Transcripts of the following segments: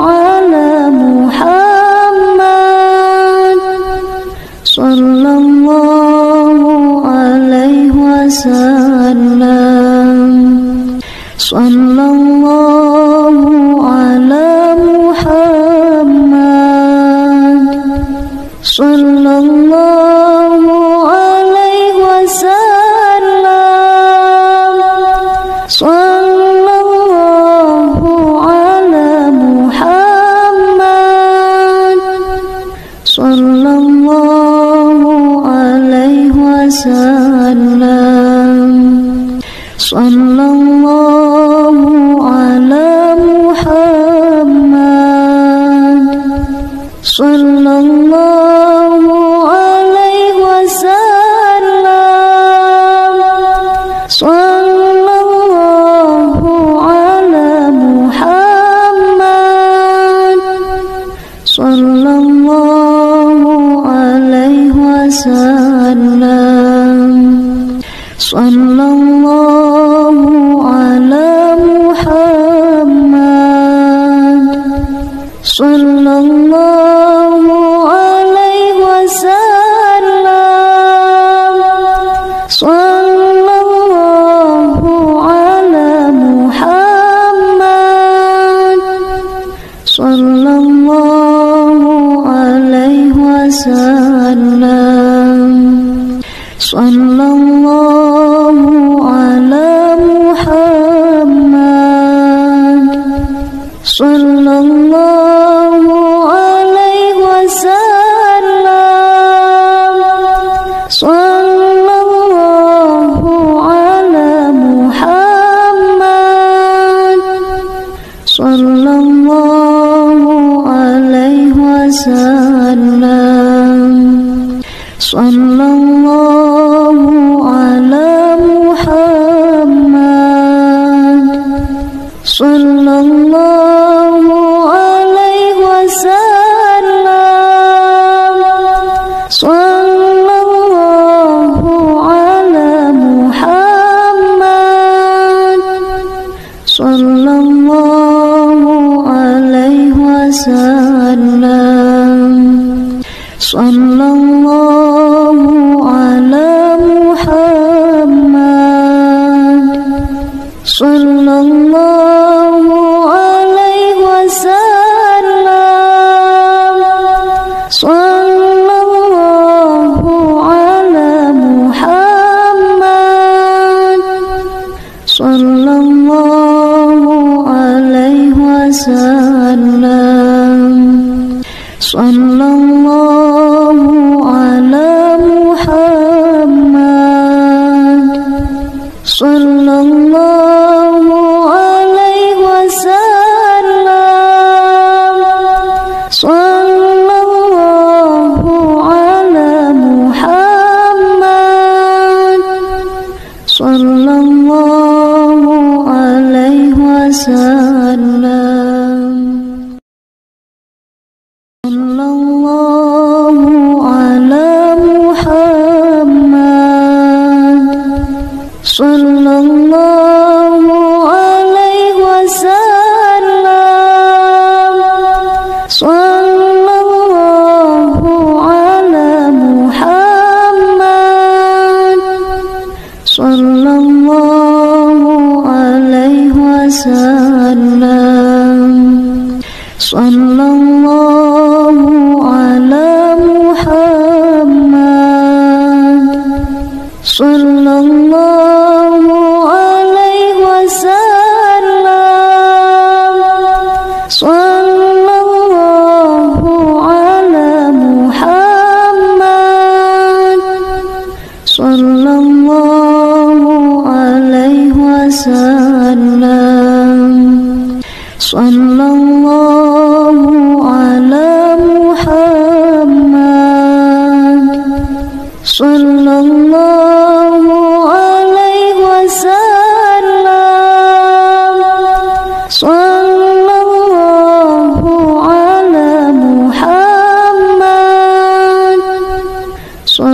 ala Muhammad sallallahu alaihi wasallam. Sallallahu ala Muhammad sallallahu alaihi wasallam. Sallallahu sallallahu alaihi wasallam, sallallahu ala Muhammad, sallallahu alaihi wasallam, sallallahu ala Muhammad, sallallahu alaihi wasallam, sallallahu ala Muhammad, sallallahu alaihi wasallam, sallallahu ala Muhammad, sallallahu alaihi wasallam, sallallahu ala Muhammad, sallallahu alaihi wasallam, sallallahu ala Muhammad, sallallahu alaihi wasallam, sallallahu ala Muhammad, sallallahu alaihi wasallam, sallallahu ala Muhammad, sallallahu alaihi wasallam, sallallahu ala Muhammad, sallallahu alaihi wasallam, sallallahu ala Muhammad, sallallahu alaihi wasallam, sallallahu ala Muhammad, sallallahu alaihi wasallam, sallallahu ala Muhammad, sallallahu alaihi wasallam, sallallahu ala Muhammad, sallallahu alaihi wasallam, sallallahu ala Muhammad, sallallahu alaihi wasallam, sallallahu ala Muhammad,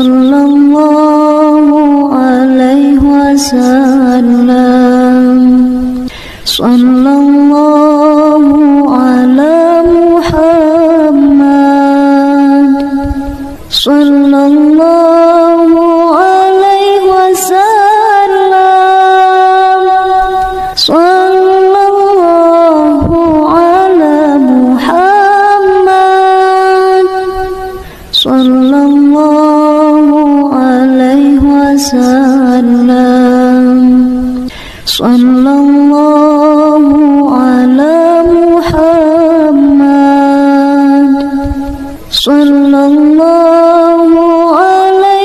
sallallahu alaihi wasallam, sallallahu ala Muhammad, sallallahu alaihi wasallam, sallallahu ala Muhammad, sallallahu alaihi wasallam, sallallahu ala Muhammad, sallallahu alaihi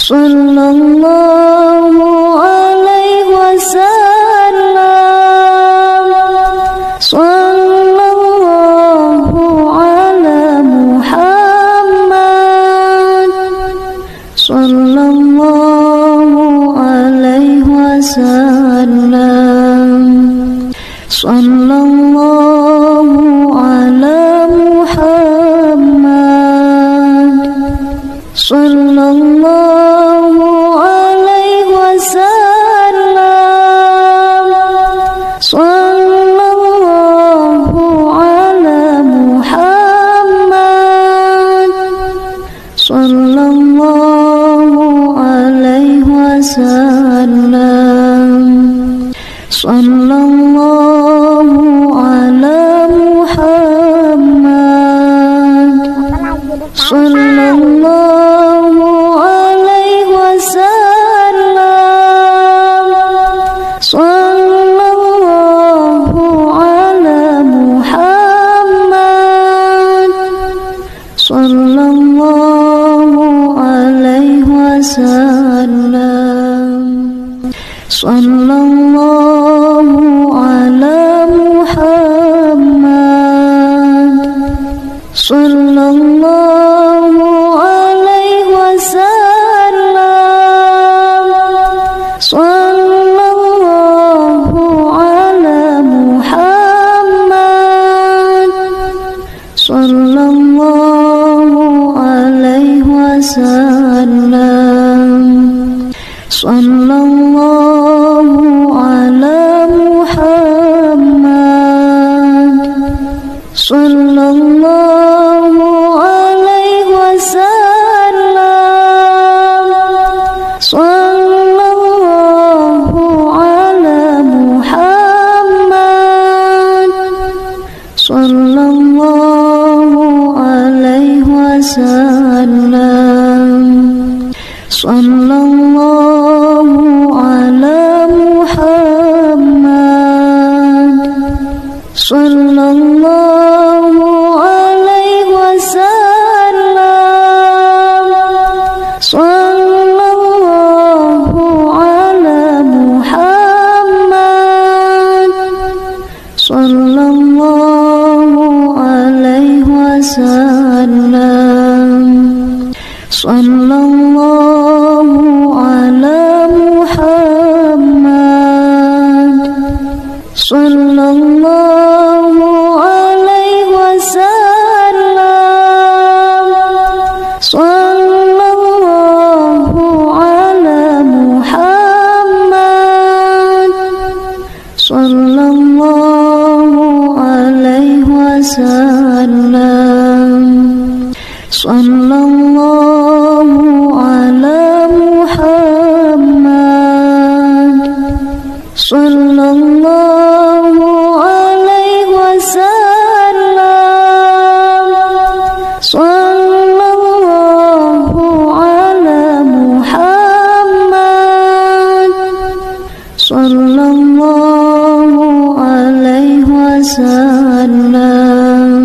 sallallahu alaihi wasallam, sallallahu ala Muhammad, sallallahu alaihi wasallam, sallallahu ala Muhammad, sallallahu alaihi wasallam, sallallahu ala Muhammad, sallallahu alaihi wasallam, sallallahu ala Muhammad, sallallahu alaihi wasallam, sallallahu ala Muhammad, sallallahu alaihi wasallam, sallallahu ala Muhammad, sallallahu alaihi wasallam, sallallahu ala Muhammad, sallallahu alaihi wasallam, sallallahu ala Muhammad, sallallahu alaihi wasallam, sallallahu ala Muhammad, sallallahu alaihi wasallam, sallallahu ala Muhammad, sallallahu alaihi wasallam, sallallahu ala Muhammad, sallallahu alaihi wasallam, sallallahu ala Muhammad, sallallahu alaihi wasallam, sallallahu ala Muhammad, sallallahu alaihi wasallam, sallallahu ala Muhammad, sallallahu alaihi wasallam, sallallahu ala Muhammad, sallallahu alaihi wasallam, sallallahu ala Muhammad, sallallahu alaihi wasallam,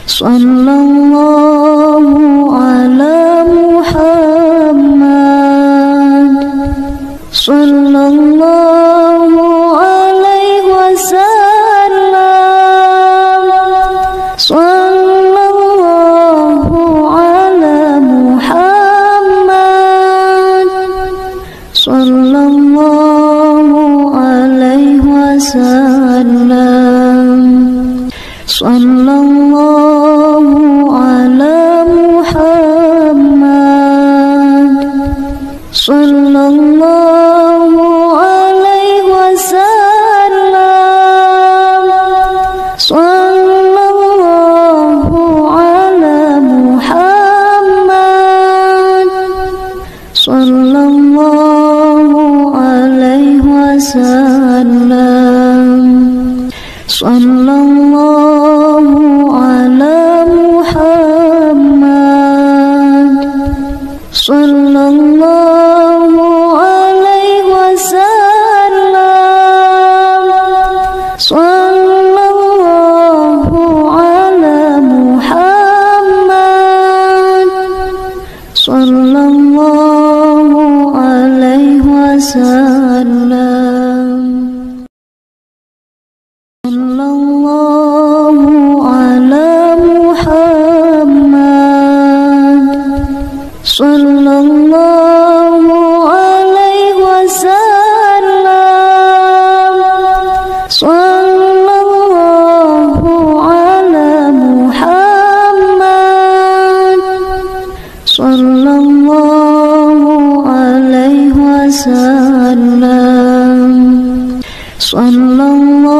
sallallahu ala Muhammad, sallallahu alaihi wasallam, sallallahu ala Muhammad, sallallahu alaihi wasallam, sallallahu ala Muhammad, sallallahu alaihi wasallam, sallallahu ala Muhammad, sallallahu alaihi wasallam, sallallahu ala Muhammad, sallallahu wasallam. Sallallahu ala Muhammad, sallallahu alaihi wasallam. Sallallahu ala Muhammad, sallallahu alaihi wasallam. Sallallahu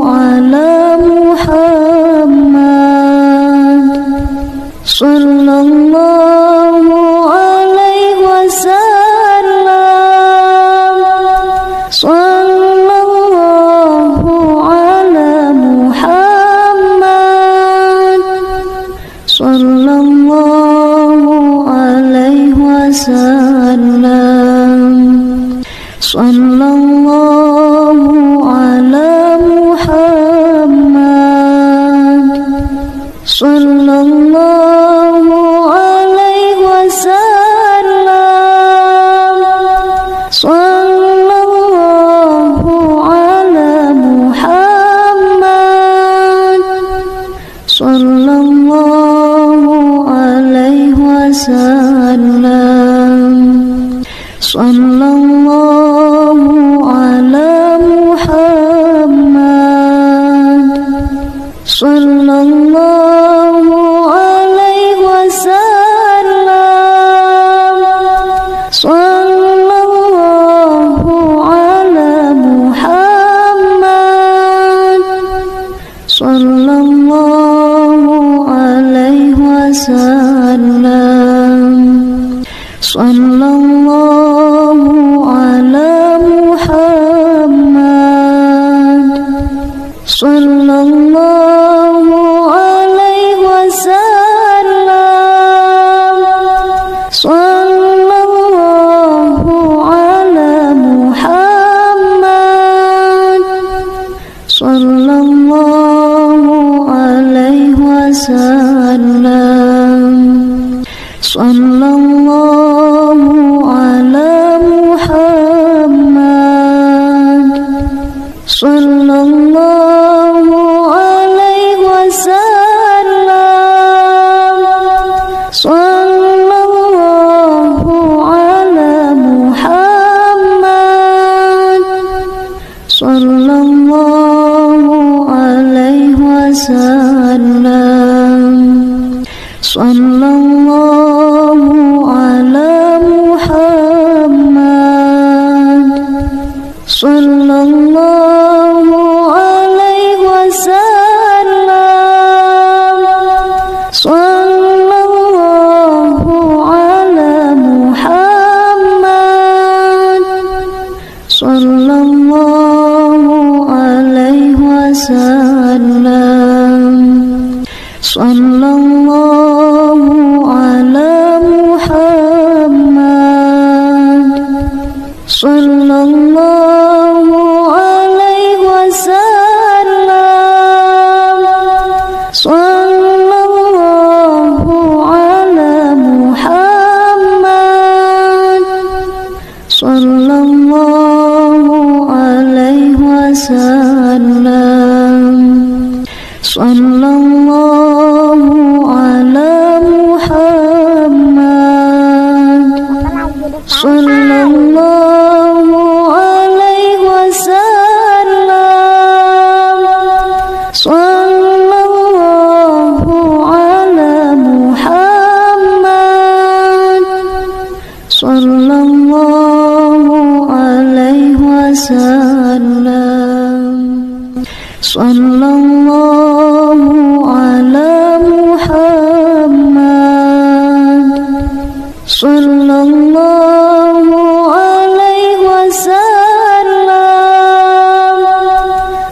ala Muhammad, sallallahu alaihi wasallam. Sallallahu ala Muhammad, sallallahu alaihi wasallam. Sallallahu ala Muhammad, sallallahu alaihi wasallam. Sallallahu ala Muhammad, sallallahu alaihi wasallam. Sallallahu ala Muhammad, sallallahu alaihi wasallam. Sallallahu ala Muhammad, sallallahu alaihi wasallam. Sallallahu ala Muhammad, sallallahu alaihi wasallam. Sallallahu ala Muhammad, sallallahu alaihi wasallam. Sallallahu ala Muhammad, sallallahu alaihi wasallam. Sallallahu ala Muhammad, sallallahu alaihi wasallam. Sallallahu ala Muhammad, sallallahu alaihi wasallam. Sallallahu ala Muhammad, sallallahu alaihi wasallam. Sallallahu ala Muhammad, sallallahu alaihi wasallam. Sallallahu ala Muhammad, sallallahu alaihi wasallam. Sallallahu ala Muhammad, sallallahu alaihi wasallam. Sallallahu ala Muhammad, sallallahu alaihi wasallam. Sallallahu ala Muhammad, sallallahu alaihi wasallam.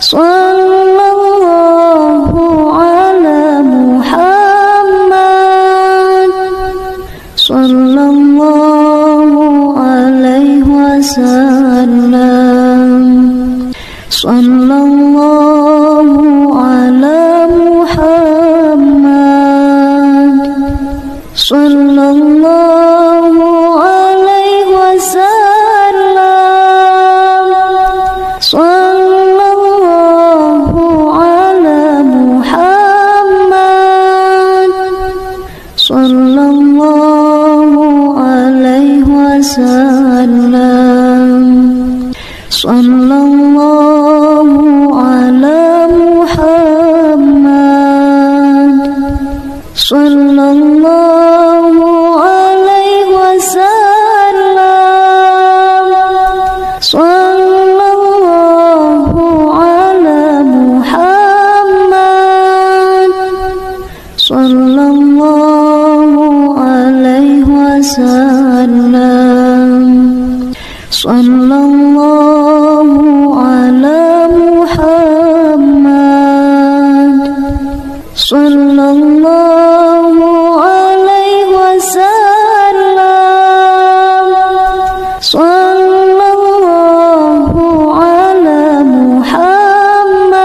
Sallallahu ala Muhammad, sallallahu alaihi wasallam. Sallallahu ala Muhammad, sallallahu alaihi wasallam. sallallahu alaihi wasallam. Sallallahu ala Muhammad. Sallallahu alaihi wasallam. Sallallahu ala Muhammad. Sallallahu alaihi wasallam. Sallallahu ala Muhammad. Sallallahu alaihi wasallam. Sallallahu ala Muhammad.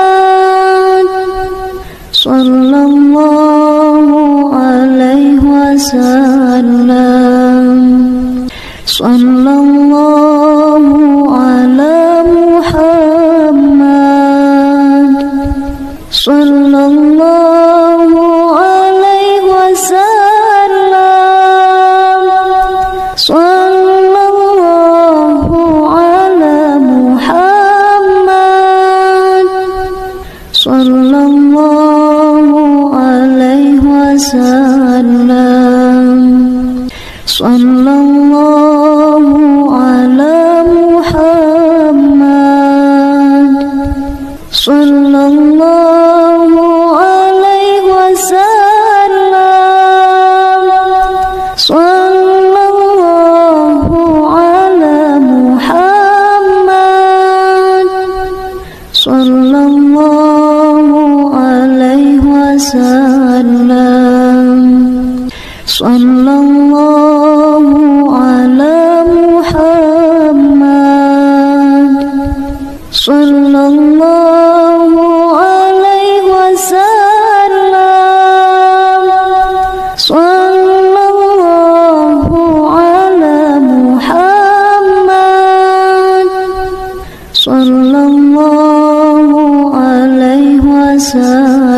Sallallahu alaihi wasallam. Sallallahu ala Muhammad. Sallallahu alaihi wasallam. Sallallahu ala Muhammad. Sallallahu alaihi wasallam. Sallallahu ala Muhammad. Sallallahu alaihi wasallam. Sallallahu ala Muhammad. Sallallahu alaihi wasallam. Sallallahu ala Muhammad. Sallallahu alaihi wasallam. Sallallahu ala Muhammad. Sallallahu alaihi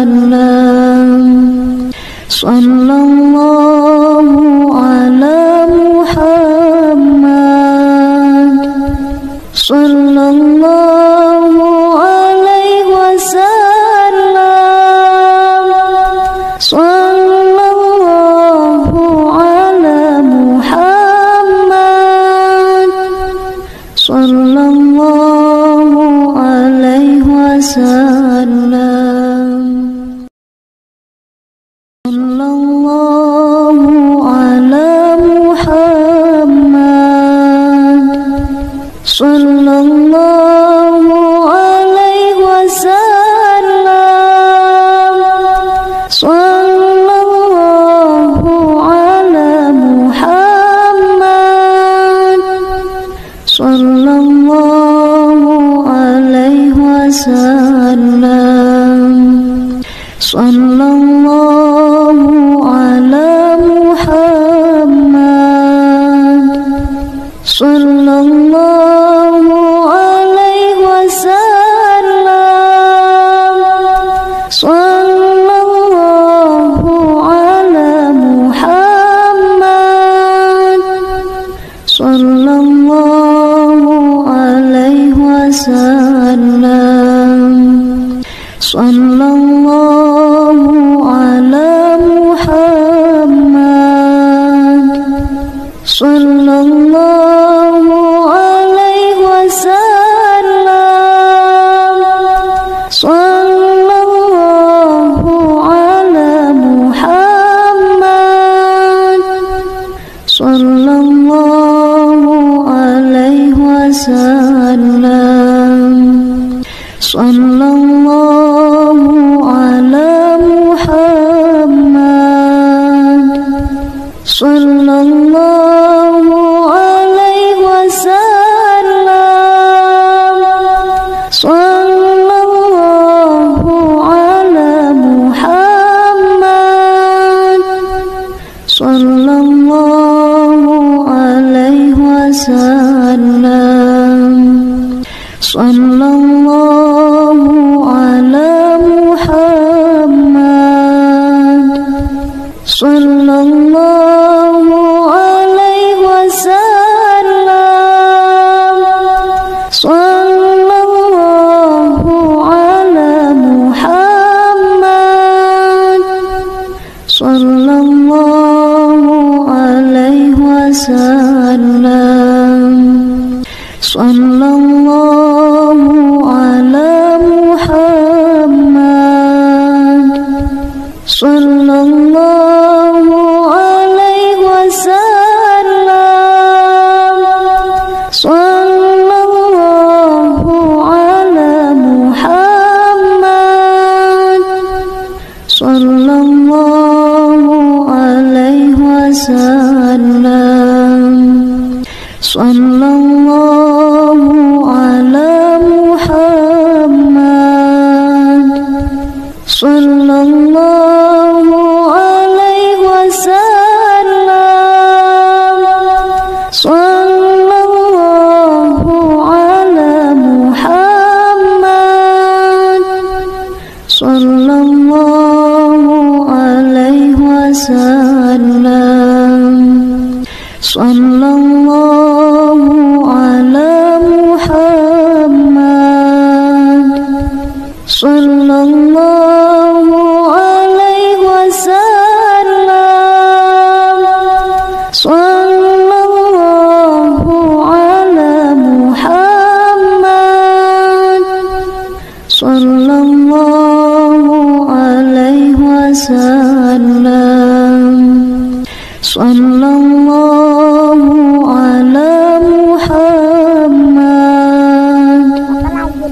wasallam. Sallallahu ala Muhammad. Sallallahu alaihi wasallam. Sallallahu ala Muhammad. Sallallahu alaihi wasallam. Sallallahu ala Muhammad. Sallallahu alaihi wasallam. Sallallahu ala Muhammad. Sallallahu alaihi wasallam. Sallallahu ala Muhammad. Sallallahu alaihi wasallam. Sallallahu ala Muhammad. Sallallahu alaihi wasallam. Sallallahu ala Muhammad. Sallallahu alaihi wasallam. Sallallahu ala Muhammad. Sallallahu alaihi wasallam. Sallallahu ala Muhammad. Sallallahu alaihi wasallam. Sallallahu ala Muhammad. Sallallahu alaihi wasallam. Sallallahu ala Muhammad. Sallallahu wasallam. Sallallahu ala Muhammad, sallallahu alaihi wasallam. Sallallahu ala Muhammad, sallallahu alaihi wasallam. Sallallahu ala Muhammad, sallallahu alaihi wasallam. Sallallahu ala Muhammad, sallallahu alaihi wasallam. Sallallahu ala Muhammad, sallallahu alaihi wasallam. Sallallahu ala Muhammad, sallallahu alaihi wasallam. Sallallahu ala Muhammad, sallallahu alaihi wasallam. Sallallahu ala Muhammad,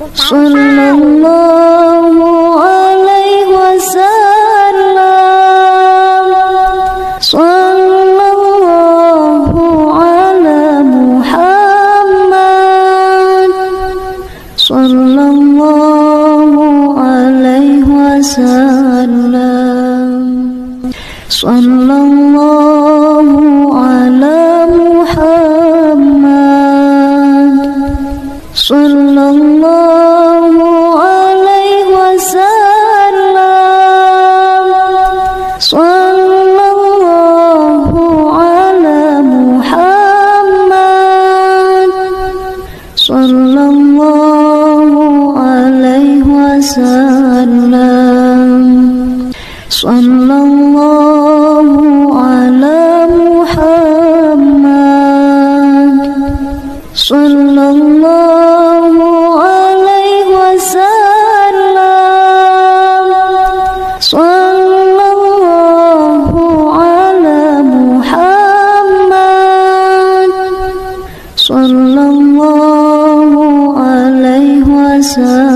sallallahu alaihi wasallam. Sallallahu ala Muhammad, sallallahu alaihi wasallam. Sallallahu ala Muhammad, sallallahu alaihi wasallam. Sallallahu ala Muhammad, sallallahu alaihi wasallam. Sallallahu ala Muhammad, sallallahu alaihi wasallam. Sallallahu ala Muhammad, sallallahu alaihi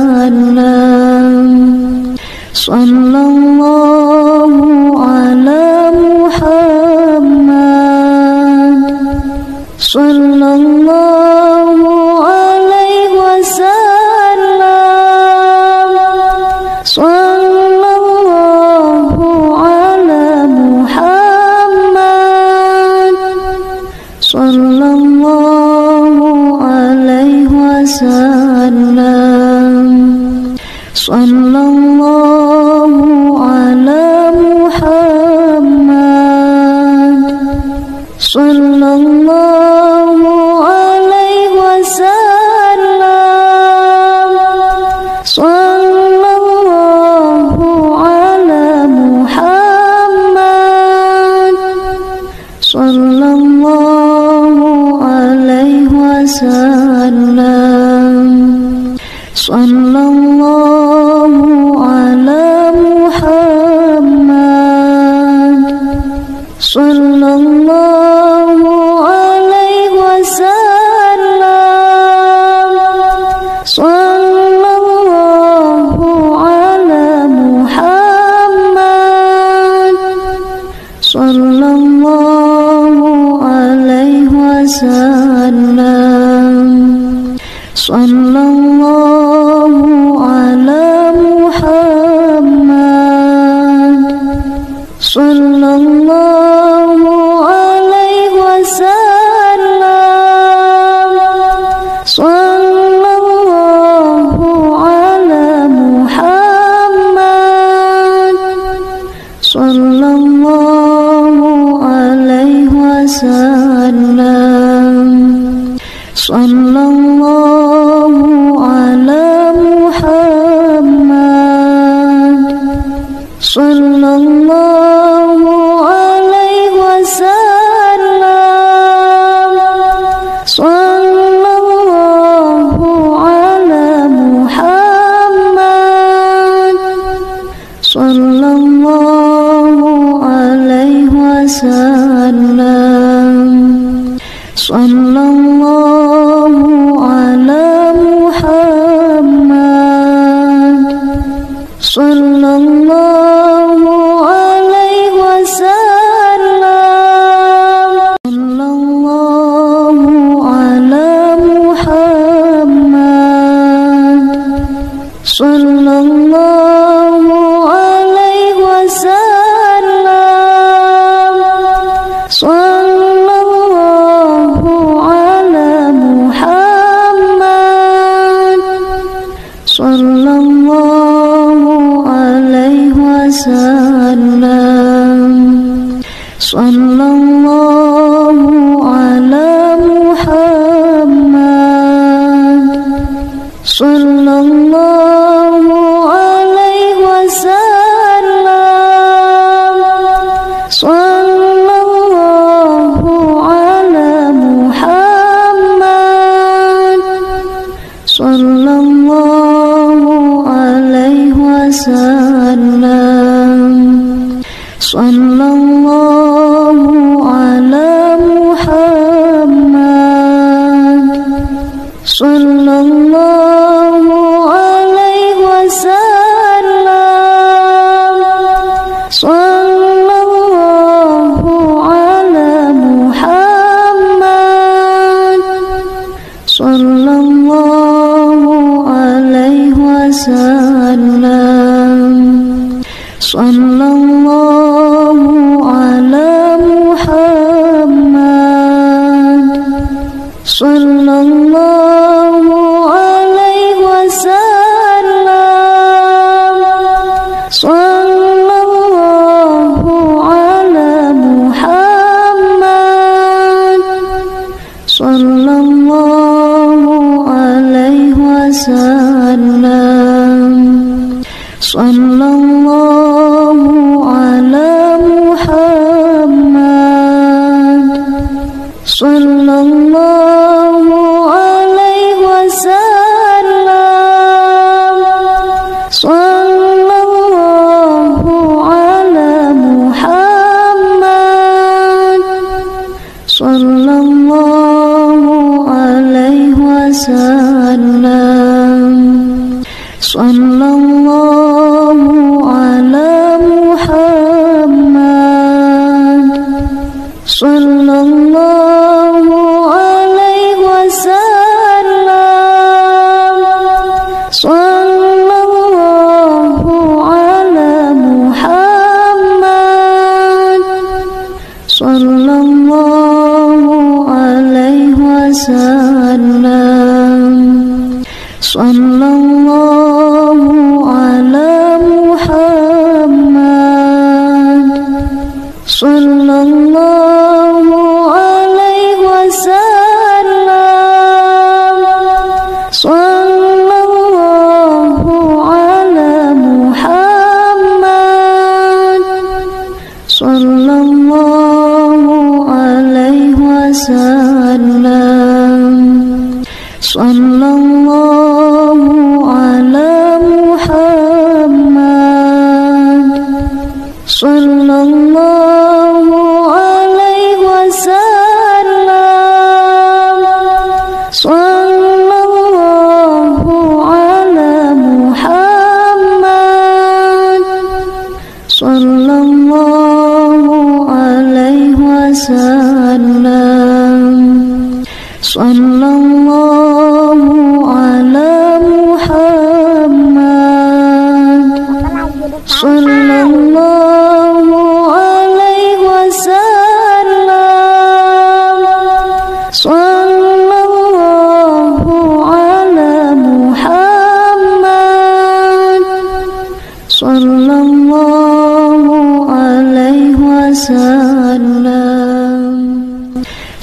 wasallam. Sallallahu ala Muhammad, sallallahu alaihi wasallam. Sallallahu ala Muhammad, sallallahu alaihi wasallam. Sallallahu ala Muhammad, sallallahu alaihi wasallam. Sallallahu ala Muhammad, sallallahu alaihi wasallam. Sallallahu ala Muhammad, sallallahu alaihi wasallam. Sallallahu ala Muhammad, sallallahu alaihi wasallam. Sallallahu ala Muhammad, sallallahu alaihi wasallam. Sallallahu ala Muhammad, sallallahu alaihi wasallam. sallallahu ala Muhammad, sallallahu alaihi wasallam, sallallahu ala Muhammad, sallallahu alaihi wasallam, sallallahu ala Muhammad, sallallahu alaihi wasallam, sallallahu ala Muhammad, sallallahu alaihi wasallam, sallallahu ala Muhammad, sallallahu alaihi wasallam, sallallahu ala Muhammad, sallallahu alaihi wasallam, sallallahu ala Muhammad, sallallahu alaihi wasallam, sallallahu ala Muhammad, sallallahu alaihi wasallam, sallallahu ala Muhammad, sallallahu alaihi wasallam, sallallahu ala Muhammad, sallallahu alaihi wasallam, sallallahu ala Muhammad, sallallahu alaihi wasallam, sallallahu ala Muhammad, sallallahu alaihi wasallam, sallallahu ala Muhammad, sallallahu alaihi wasallam, sallallahu ala Muhammad, sallallahu alaihi wasallam, sallallahu ala Muhammad, sallallahu alaihi wasallam, sallallahu ala Muhammad, sallallahu alaihi wasallam, sallallahu ala Muhammad, sallallahu alaihi wasallam, sallallahu ala Muhammad, sallallahu alaihi wasallam, sallallahu ala Muhammad, sallallahu alaihi wasallam,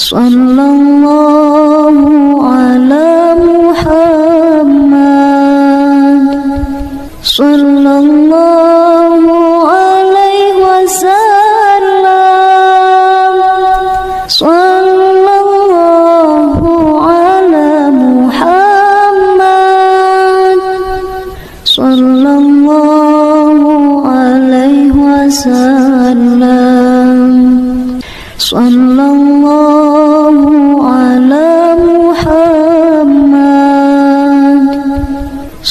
sallallahu ala Muhammad, sallallahu alaihi wasallam, sallallahu ala Muhammad, sallallahu alaihi wasallam, sallallahu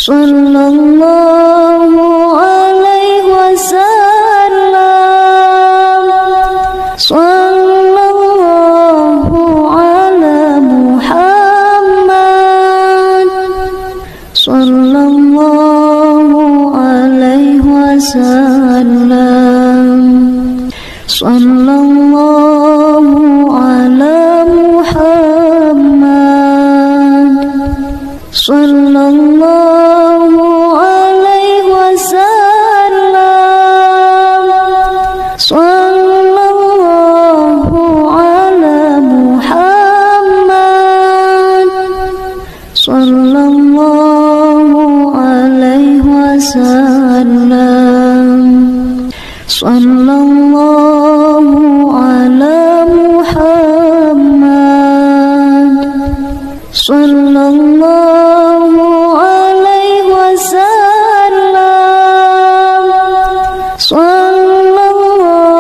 sallallahu alaihi wasallam, sallallahu ala Muhammad, sallallahu alaihi wasallam, sallallahu ala Muhammad, sallallahu alaihi wasallam, sallallahu ala Muhammad, sallallahu alaihi wasallam, sallallahu ala Muhammad, sallallahu alaihi wasallam,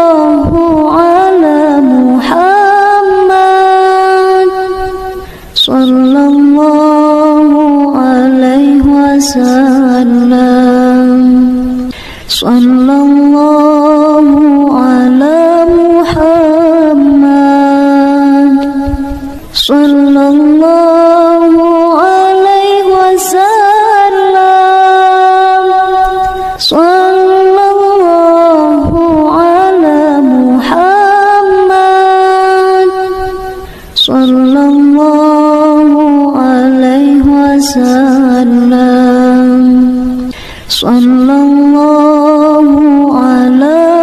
sallallahu ala Muhammad, sallallahu alaihi wasallam, sallallahu ala Muhammad, sallallahu alaihi wasallam, sallallahu ala Muhammad, sallallahu alaihi wasallam, sallallahu ala Muhammad, sallallahu alaihi wasallam, sallallahu ala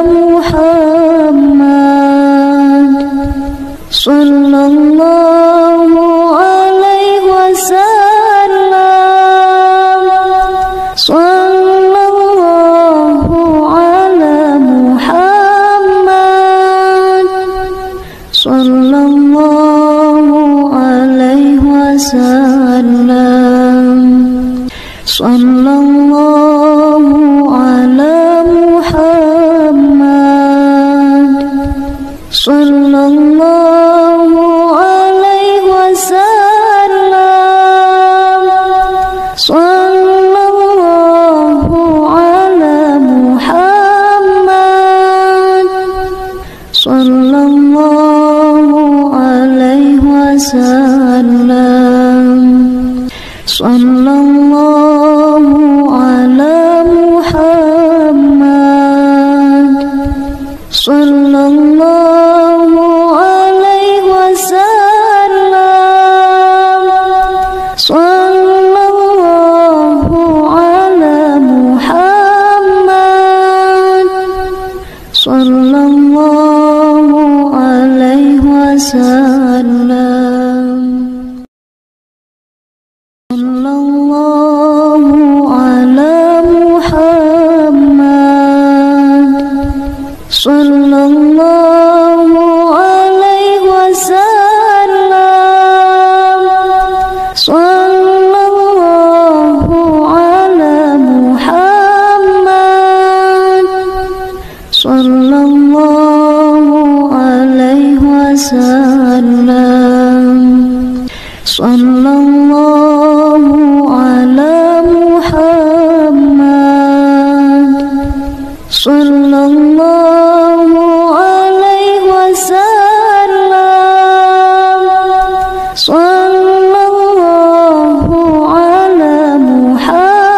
Muhammad, sallallahu alaihi wasallam, sallallahu ala Muhammad, sallallahu alaihi wasallam, sallallahu ala Muhammad, sallallahu alaihi wasallam, sallallahu ala Muhammad, sallallahu alaihi wasallam, sallallahu ala Muhammad, sallallahu alaihi wasallam, sallallahu ala Muhammad, sallallahu alaihi wasallam, sallallahu ala Muhammad, sallallahu alaihi wasallam, sallallahu ala Muhammad, sallallahu alaihi wasallam, sallallahu ala Muhammad, sallallahu alaihi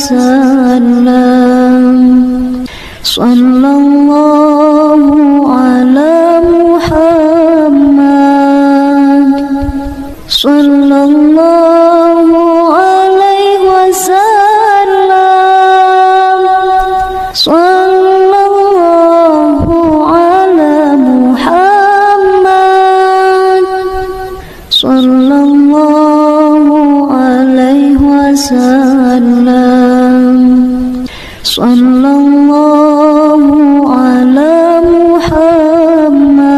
wasallam, sallallahu ala Muhammad, sallallahu alaihi wasallam, sallallahu ala Muhammad, sallallahu alaihi wasallam, sallallahu ala Muhammad,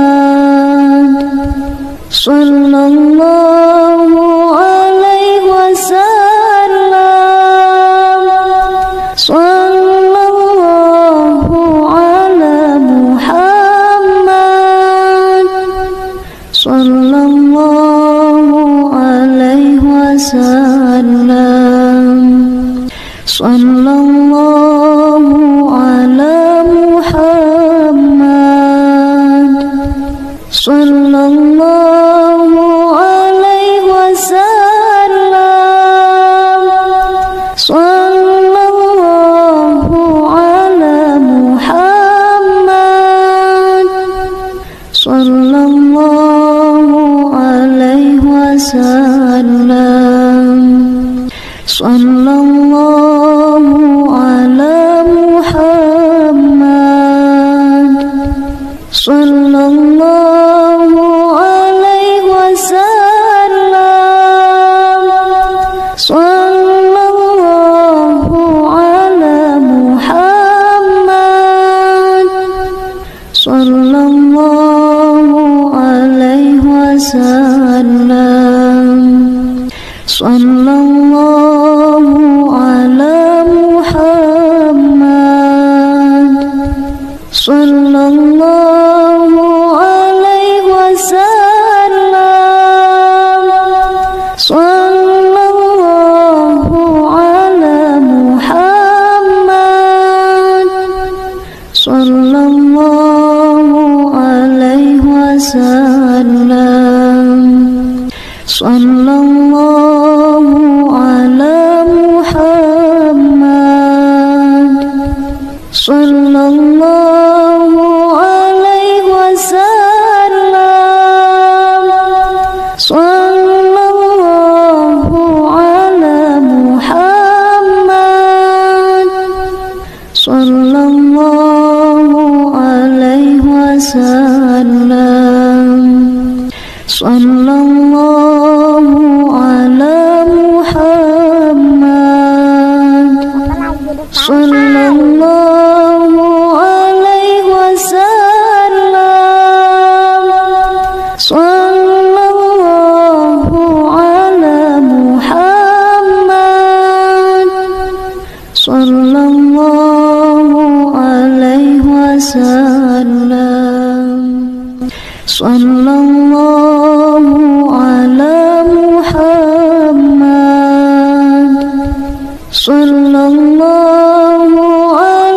sallallahu alaihi wasallam, sallallahu ala Muhammad, sallallahu sallallahu alaihi wasallam, sallallahu ala Muhammad, sallallahu alaihi wasallam, sallallahu ala Muhammad, sallallahu alaihi wasallam, sallallahu ala Muhammad, sallallahu alaihi wasallam, sallallahu ala Muhammad, sallallahu alaihi wasallam, sallallahu ala Muhammad, sallallahu alaihi wasallam, sallallahu ala Muhammad, sallallahu alaihi wasallam, sallallahu ala Muhammad, sallallahu alaihi wasallam, sallallahu ala Muhammad, sallallahu alaihi wasallam, sallallahu ala Muhammad, sallallahu alaihi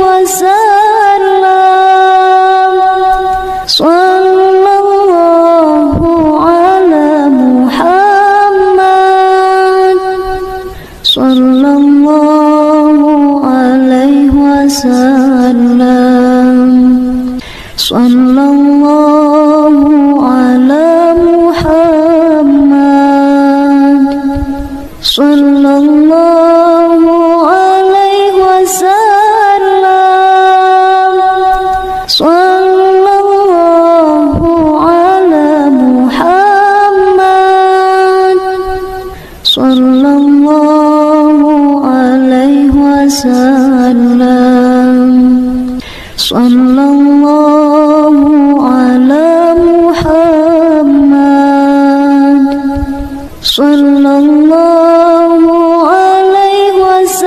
wasallam, sallallahu ala Muhammad, sallallahu alaihi wasallam, sallallahu ala Muhammad, sallallahu alaihi wasallam, sallallahu ala Muhammad, sallallahu alaihi wasallam, sallallahu ala Muhammad, sallallahu alaihi wasallam, sallallahu ala Muhammad, sallallahu alaihi wasallam,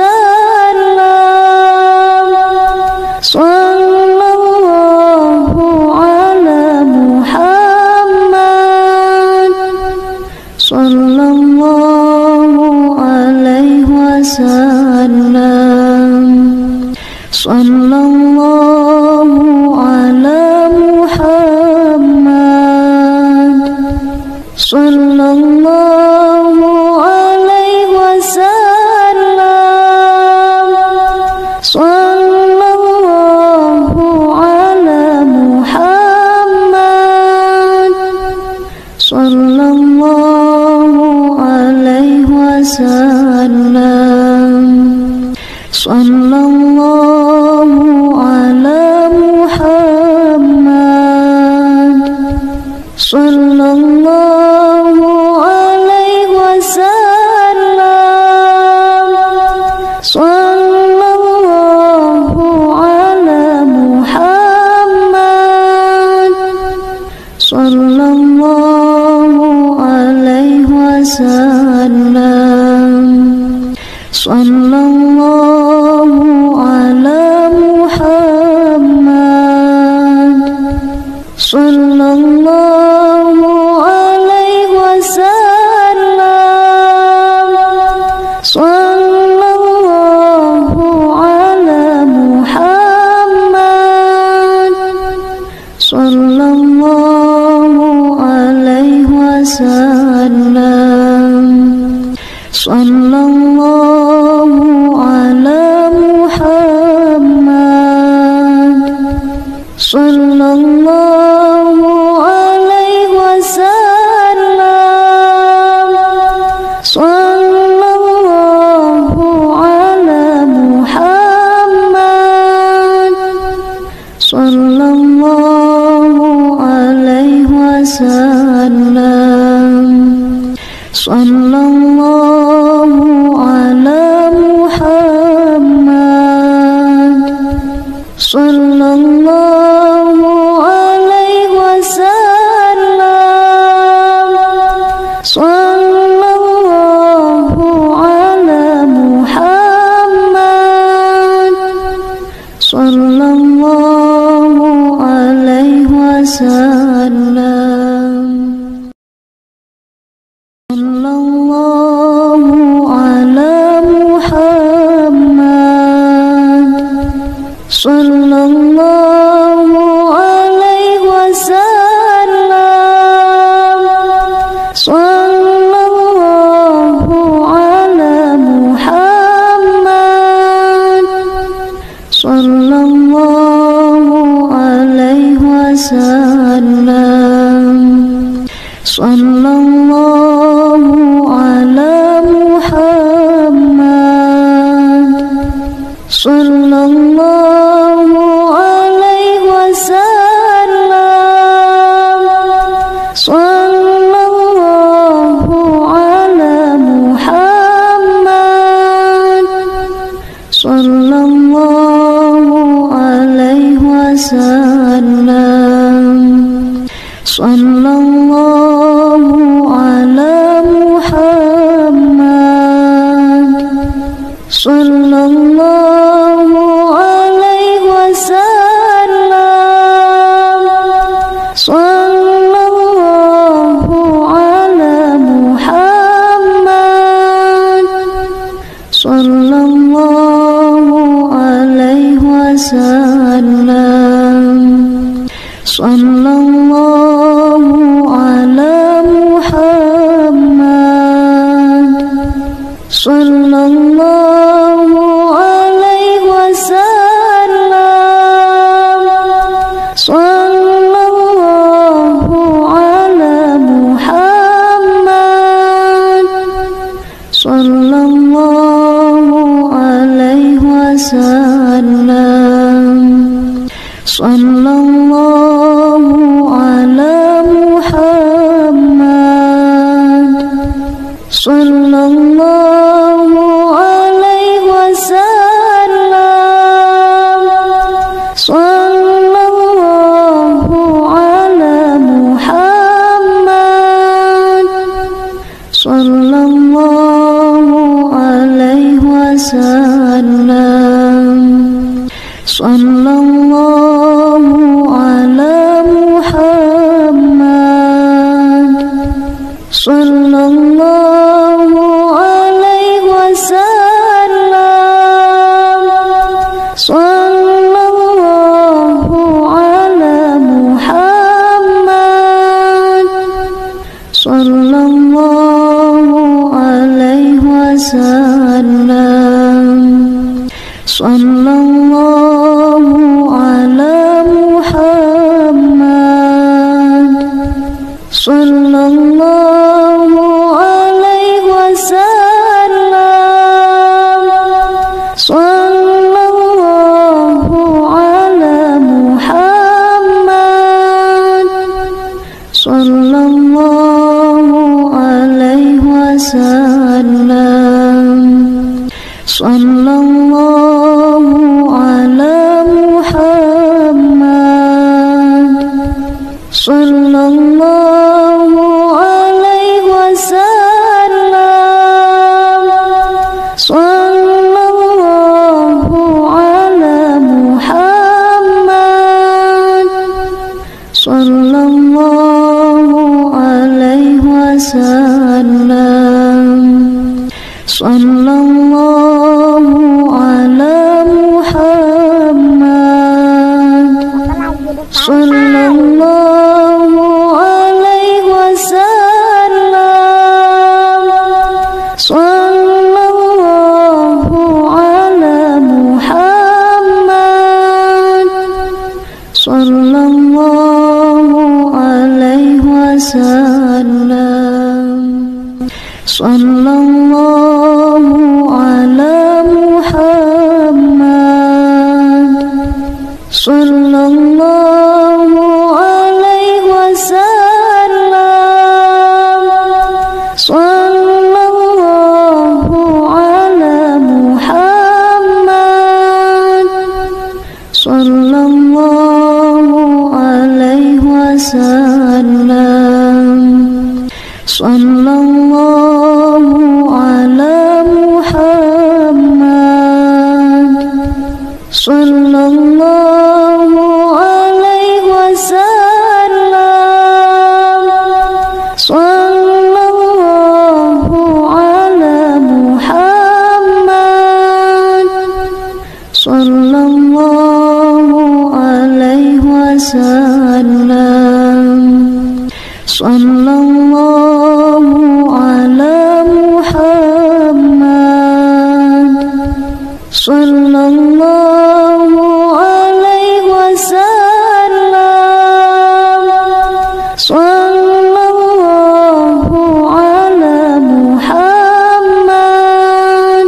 sallallahu ala Muhammad, sallallahu alaihi wasallam, sallallahu ala Muhammad, sallallahu alaihi wasallam, sallallahu ala Muhammad, sallallahu alaihi wasallam, sallallahu ala Muhammad, sallallahu alaihi wasallam, sallallahu ala Muhammad, sallallahu alaihi wasallam, sallallahu ala Muhammad, sallallahu alaihi wasallam, sallallahu ala Muhammad, sallallahu sallallahu alaihi wasallam, sallallahu ala Muhammad, sallallahu alaihi wasallam, sallallahu ala Muhammad, sallallahu alaihi wasallam, sallallahu ala Muhammad, sallallahu alaihi wasallam, sallallahu ala Muhammad, sallallahu alaihi wasallam, sallallahu ala Muhammad, sallallahu alaihi wasallam, sallallahu ala Muhammad, sallallahu alaihi wasallam, sallallahu ala Muhammad, sallallahu alaihi wasallam, sallallahu ala Muhammad, sallallahu alaihi wasallam, sallallahu ala Muhammad, sallallahu alaihi wasallam, sallallahu ala Muhammad, sallallahu alaihi wasallam, sallallahu ala Muhammad, sallallahu alaihi wasallam, sallallahu ala Muhammad, sallallahu alaihi wasallam, sallallahu ala Muhammad, sallallahu alaihi wasallam, sallallahu ala Muhammad, sallallahu alaihi wasallam, sallallahu ala Muhammad, sallallahu alaihi wasallam, sallallahu ala Muhammad, sallallahu alaihi wasallam, sallallahu ala Muhammad, sallallahu alaihi wasallam, sallallahu ala Muhammad, sallallahu alaihi wasallam, sallallahu ala Muhammad, sallallahu alaihi wasallam, sallallahu ala Muhammad, sallallahu alaihi wasallam, sallallahu ala Muhammad, sallallahu alaihi wasallam, sallallahu ala Muhammad, sallallahu alaihi wasallam, sallallahu ala Muhammad, sallallahu alaihi wasallam, sallallahu ala Muhammad, sallallahu alaihi wasallam, sallallahu ala Muhammad, sallallahu alaihi wasallam, sallallahu ala Muhammad,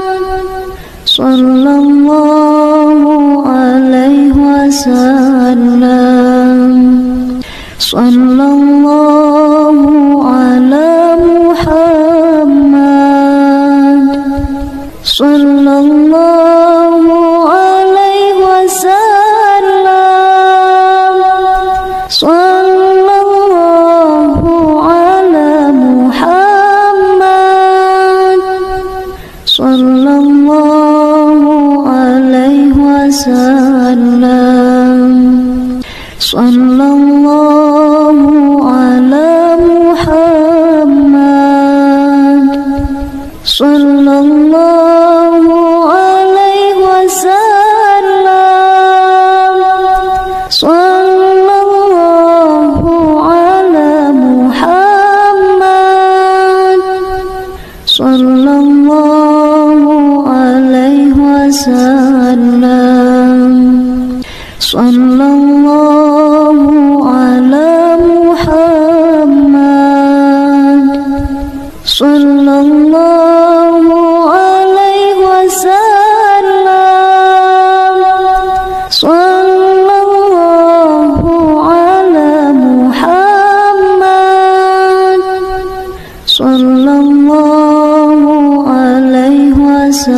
sallallahu alaihi wasallam, sallallahu ala Muhammad, sallallahu alaihi wasallam, sallallahu ala Muhammad, sallallahu alaihi wasallam, sallallahu ala Muhammad, sallallahu alaihi wasallam, sallallahu ala Muhammad, sallallahu alaihi wasallam, sallallahu ala Muhammad, sallallahu alaihi wasallam, sallallahu ala Muhammad, sallallahu alaihi wasallam, sallallahu ala Muhammad, sallallahu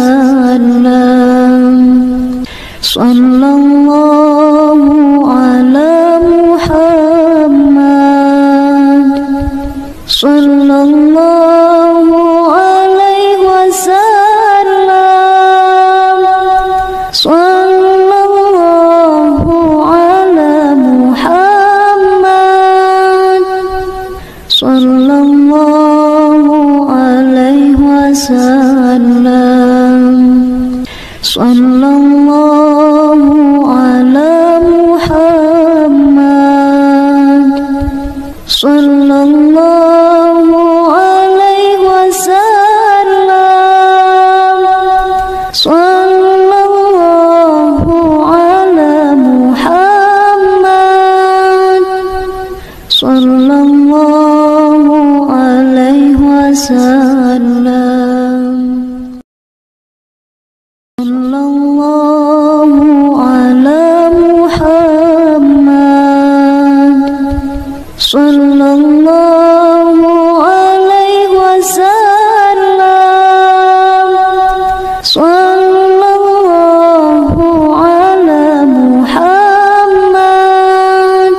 alaihi wasallam, sallallahu ala Muhammad, sallallahu alaihi wasallam, sallallahu ala Muhammad, sallallahu alaihi wasallam, sallallahu ala Muhammad, sallallahu alaihi wasallam, sallallahu ala Muhammad, sallallahu alaihi wasallam, sallallahu ala Muhammad,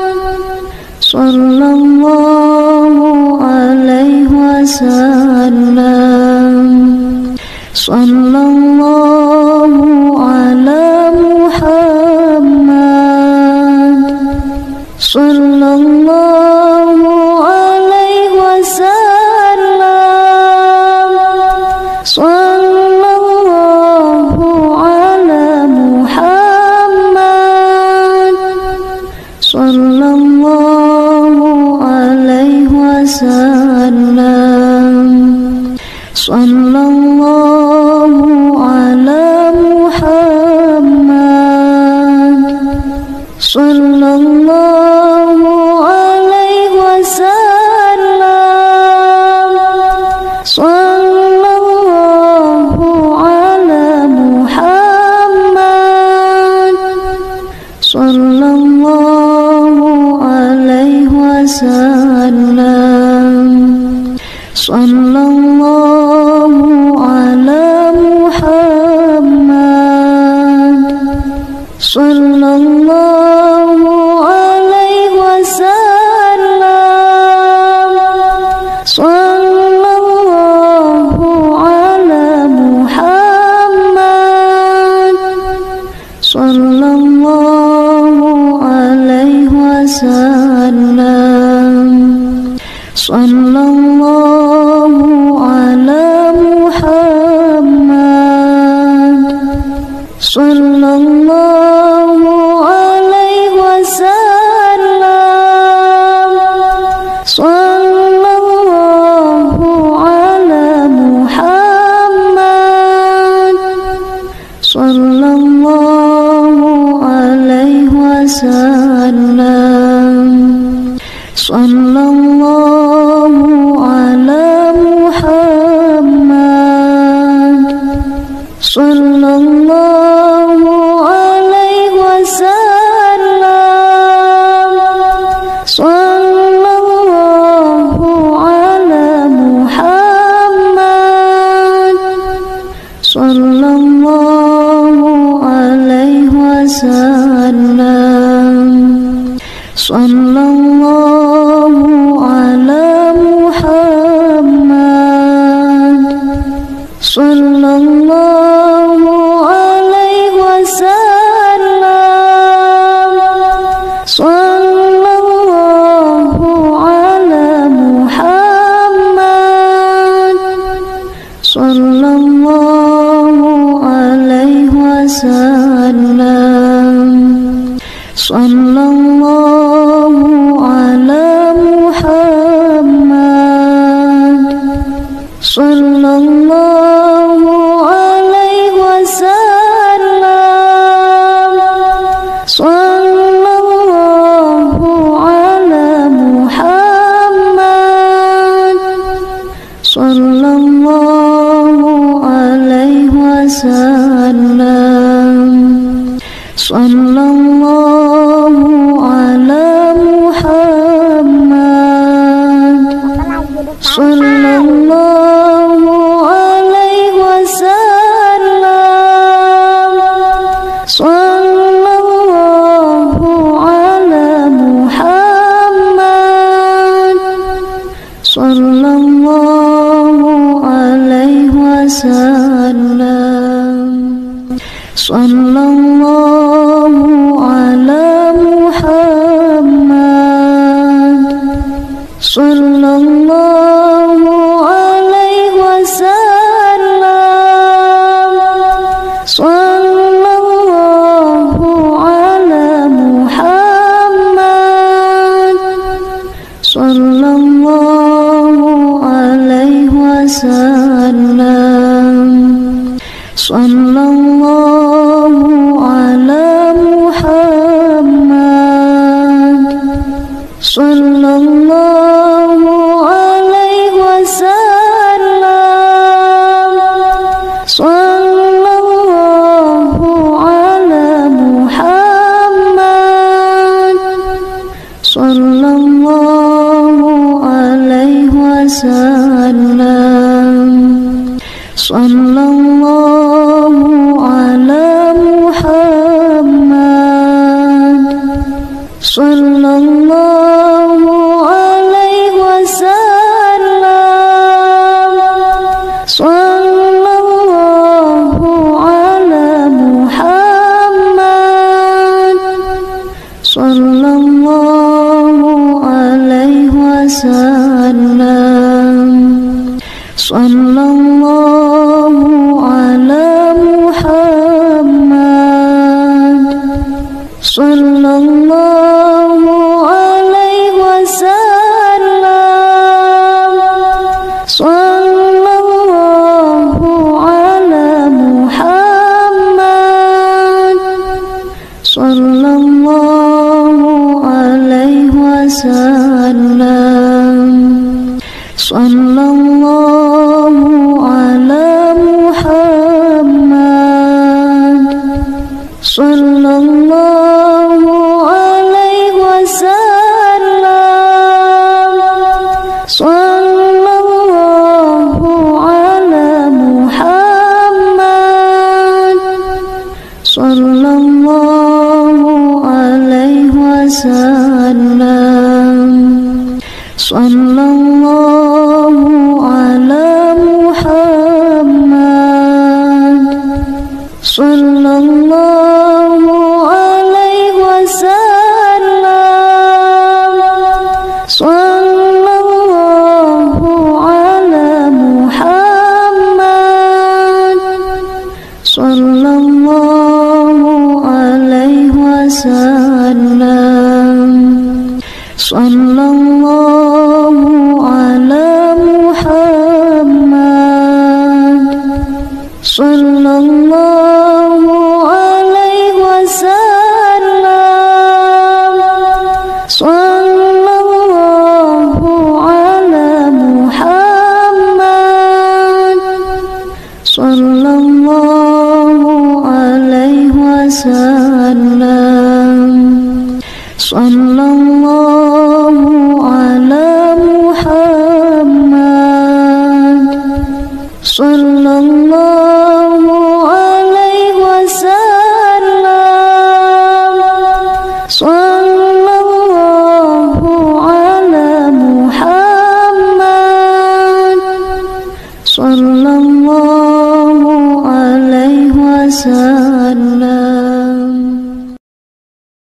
sallallahu alaihi wasallam, sallallahu ala Muhammad, sallallahu alaihi wasallam, sallallahu ala Muhammad, sallallahu alaihi wasallam, sallallahu ala Muhammad, sallallahu alaihi wasallam, sallallahu ala Muhammad, sallallahu sallallahu alaihi wasallam. Sallallahu ala Muhammad, sallallahu alaihi wasallam. Sallallahu ala Muhammad, sallallahu alaihi wasallam. Sallallahu ala Muhammad, sallallahu alaihi wasallam. Sallallahu ala Muhammad, sallallahu alaihi wasallam. Sallallahu ala Muhammad, sallallahu alaihi wasallam. Sallallahu ala Muhammad, sallallahu alaihi wasallam. Sallallahu ala Muhammad, sallallahu alaihi wasallam. Sallallahu ala Muhammad, sallallahu alaihi wasallam. Sallallahu ala Muhammad, sallallahu alaihi wasallam. Sallallahu ala Muhammad, sallallahu alaihi wasallam. Sallallahu ala Muhammad, sallallahu alaihi wasallam. Sallallahu ala Muhammad, sallallahu alaihi wasallam. Sallallahu ala Muhammad, sallallahu alaihi wasallam. Sallallahu ala Muhammad, sallallahu alaihi wasallam. Sallallahu ala Muhammad, sallallahu alaihi wasallam. Sallallahu ala Muhammad, sallallahu alaihi wasallam. Sallallahu ala Muhammad, sallallahu alaihi wasallam. Sallallahu ala Muhammad, sallallahu alaihi wasallam. Sallallahu ala Muhammad, sallallahu alaihi wasallam. Sallallahu ala Muhammad, sallallahu alaihi wasallam. Sallallahu ala Muhammad, sallallahu wasallam. Sallallahu ala Muhammad, sallallahu alaihi wasallam. Sallallahu ala Muhammad, sallallahu alaihi wasallam. Sallallahu ala Muhammad, sallallahu alaihi wasallam. Sallallahu ala Muhammad, sallallahu alaihi wasallam. Sallallahu ala Muhammad, sallallahu alaihi wasallam. Sallallahu ala Muhammad, sallallahu alaihi wasallam.